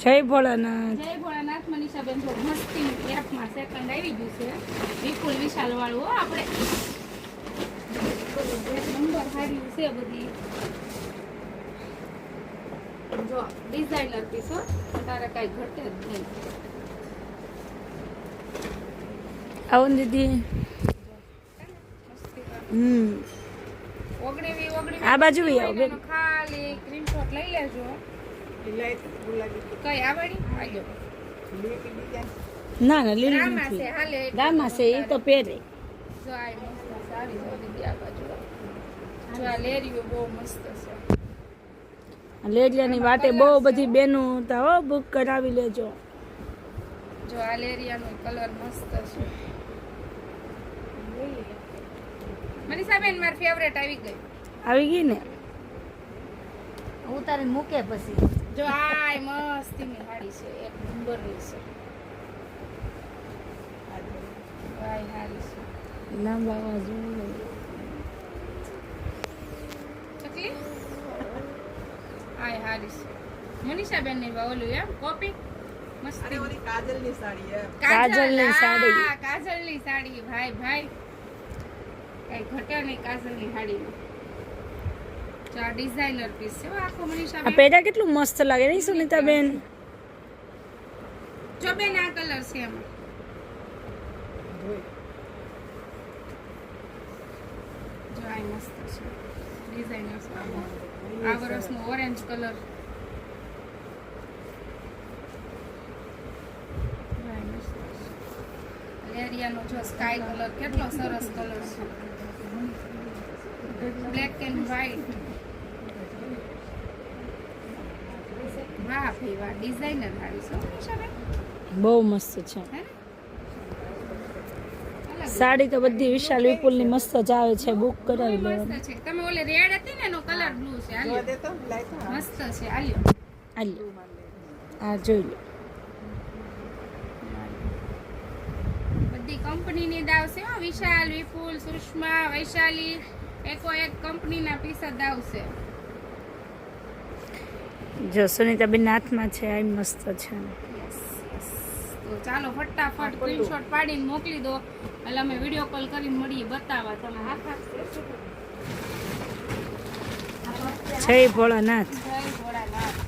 જય ભોળાનાથ. જય ભોળાનાથ. મનીષાબેન જો મસ્તી એપમાં સેકન્ડ આવી ગયું છે વિપુલ વિશાલ વાળું. આપણે નંબર હાર્યું છે બધી. જો ડિઝાઇનર પીસ હો, તારે કઈ ઘટે જ નહીં. આવો ને દીદી. આ બાજુ બી આવો બેન. ખાલી સ્ક્રીનશોટ લઈ લેજો. કઈ આવડી આવ્યો ના ના લીલી ગામમાં નથી. છે હાલે ગામમાં છે એ તો પહેરે. જો આ મસ્ત સાડી જો દીદી આ બાજુ. જો આ લેરીઓ બહુ મસ્ત છે. લેડિયાની વાટે બહુ બધી બેનું તા હો બુક કરાવી લેજો. જો આ લેરિયાનો કલર મસ્ત છે. મનીષાબેન મારી ફેવરેટ આવી ગઈ. આવી ગઈ ને ઉતારીને મૂકે પછી જો આ મસ્તીની સાડી છે, એક નંબરની છે. આ સાડી છે લાંબા બાજુ ચકલી. આ સાડી છે મનીષાબેન ની ઓલું એમ કોપી મસ્ત. કાજલની સાડી. કાજલની સાડી ભાઈ ભાઈ કઈ ઘટે નહીં કાજલની સાડી. જો આ ડિઝાઇનર પીસ છે આખો આ મનીષાબેન. પેડા કેટલું મસ્ત લાગે નહીં સુનીતાબેન? જો બેન આ કલર છે એમાં. જો આ મસ્ત છે ડિઝાઇનર છે. આ વર્ષનો ઓરેન્જ કલર. લેરિયાનો જો સ્કાય કલર કેટલો સરસ કલર છે. Black and white. વાહ ભાઈ વાહ ડિઝાઇનર સાડી છે મનીષાબેન. બહુ મસ્ત છે હે ને? અલગ સાડી તો બધી વિશાલ વિપુલની મસ્ત જ આવે છે. બુક કરાવી બહુ લેવાની. મસ્ત છે. તમે ઓલે રેડ હતી ને એનો કલર બ્લુ છે. આલ્યો મસ્ત છે. આલ્યો આલ્યો આ જોઈ લો. બધી કંપનીની દાવ છે હો. વિશાલ વિપુલ સુષ્મા વૈશાલી એકો એક કંપનીના પીસ જ દાવ છે. જો સુનીતાબેન હાથમાં છે આ મસ્ત છે. તો ચાલો ફટાફટ સ્ક્રીનશોટ પાડીને મોકલી દો એટલે અમે વિડીયો કોલ કરીને મળીએ બતાવવા. તમે હાથ જય ભોળાનાથ. જય ભોળાનાથ.